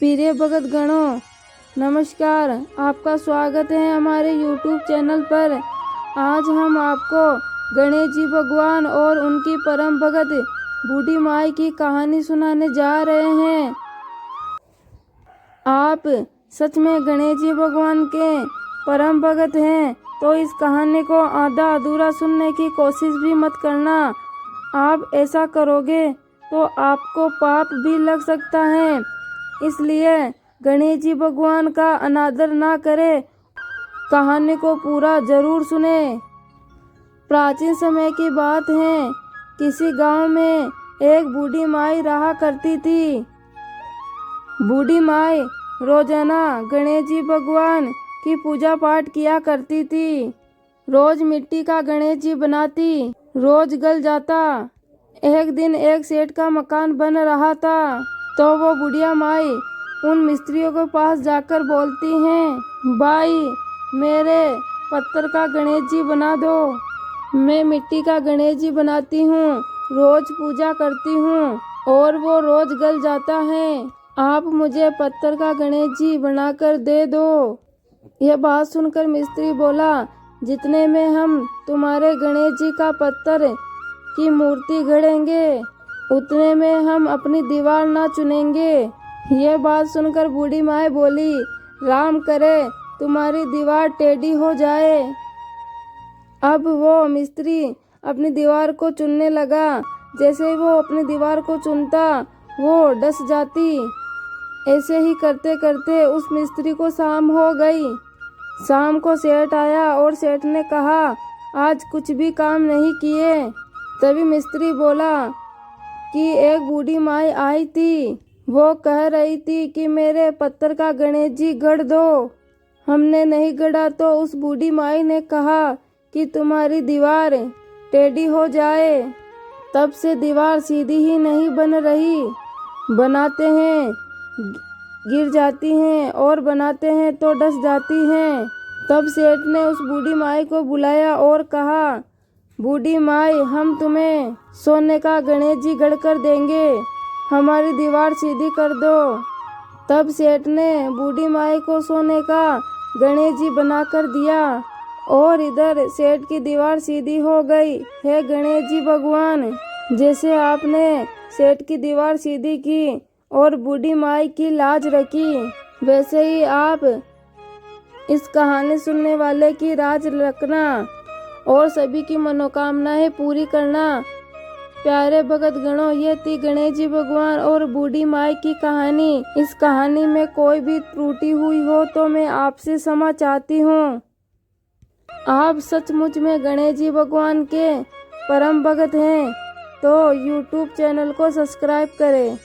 प्रिय भगत गणों, नमस्कार। आपका स्वागत है हमारे YouTube चैनल पर। आज हम आपको गणेश जी भगवान और उनकी परम भगत बूढ़ी माई की कहानी सुनाने जा रहे हैं। आप सच में गणेश जी भगवान के परम भगत हैं तो इस कहानी को आधा अधूरा सुनने की कोशिश भी मत करना। आप ऐसा करोगे तो आपको पाप भी लग सकता है, इसलिए गणेश जी भगवान का अनादर ना करें। कहानी को पूरा जरूर सुने। प्राचीन समय की बात है। किसी गांव में एक बूढ़ी माई रहा करती थी। बूढ़ी माई रोजाना गणेश जी भगवान की पूजा पाठ किया करती थी। रोज मिट्टी का गणेश जी बनाती, रोज गल जाता। एक दिन एक सेठ का मकान बन रहा था तो वो बुढ़िया माई उन मिस्त्रियों के पास जाकर बोलती हैं, भाई मेरे पत्थर का गणेश जी बना दो। मैं मिट्टी का गणेश जी बनाती हूँ, रोज पूजा करती हूँ और वो रोज गल जाता है। आप मुझे पत्थर का गणेश जी बनाकर दे दो। यह बात सुनकर मिस्त्री बोला, जितने में हम तुम्हारे गणेश जी का पत्थर की मूर्ति गढ़ेंगे उतने में हम अपनी दीवार ना चुनेंगे। यह बात सुनकर बूढ़ी माई बोली, राम करे तुम्हारी दीवार टेढ़ी हो जाए। अब वो मिस्त्री अपनी दीवार को चुनने लगा। जैसे ही वो अपनी दीवार को चुनता वो डस जाती। ऐसे ही करते करते उस मिस्त्री को शाम हो गई। शाम को सेठ आया और सेठ ने कहा, आज कुछ भी काम नहीं किए। तभी मिस्त्री बोला कि एक बूढ़ी माई आई थी, वो कह रही थी कि मेरे पत्थर का गणेश जी गढ़ दो। हमने नहीं गढ़ा तो उस बूढ़ी माई ने कहा कि तुम्हारी दीवार टेढ़ी हो जाए। तब से दीवार सीधी ही नहीं बन रही। बनाते हैं गिर जाती हैं और बनाते हैं तो डस जाती हैं। तब सेठ ने उस बूढ़ी माई को बुलाया और कहा, बूढ़ी माई हम तुम्हें सोने का गणेश जी गढ़ कर देंगे, हमारी दीवार सीधी कर दो। तब सेठ ने बूढ़ी माई को सोने का गणेश जी बनाकर दिया और इधर सेठ की दीवार सीधी हो गई। हे गणेश जी भगवान, जैसे आपने सेठ की दीवार सीधी की और बूढ़ी माई की लाज रखी, वैसे ही आप इस कहानी सुनने वाले की लाज रखना और सभी की मनोकामनाएं पूरी करना। प्यारे भगत गणों, ये थी गणेश जी भगवान और बूढ़ी माई की कहानी। इस कहानी में कोई भी त्रुटि हुई हो तो मैं आपसे क्षमा चाहती हूँ। आप सचमुच में गणेश जी भगवान के परम भगत हैं तो YouTube चैनल को सब्सक्राइब करें।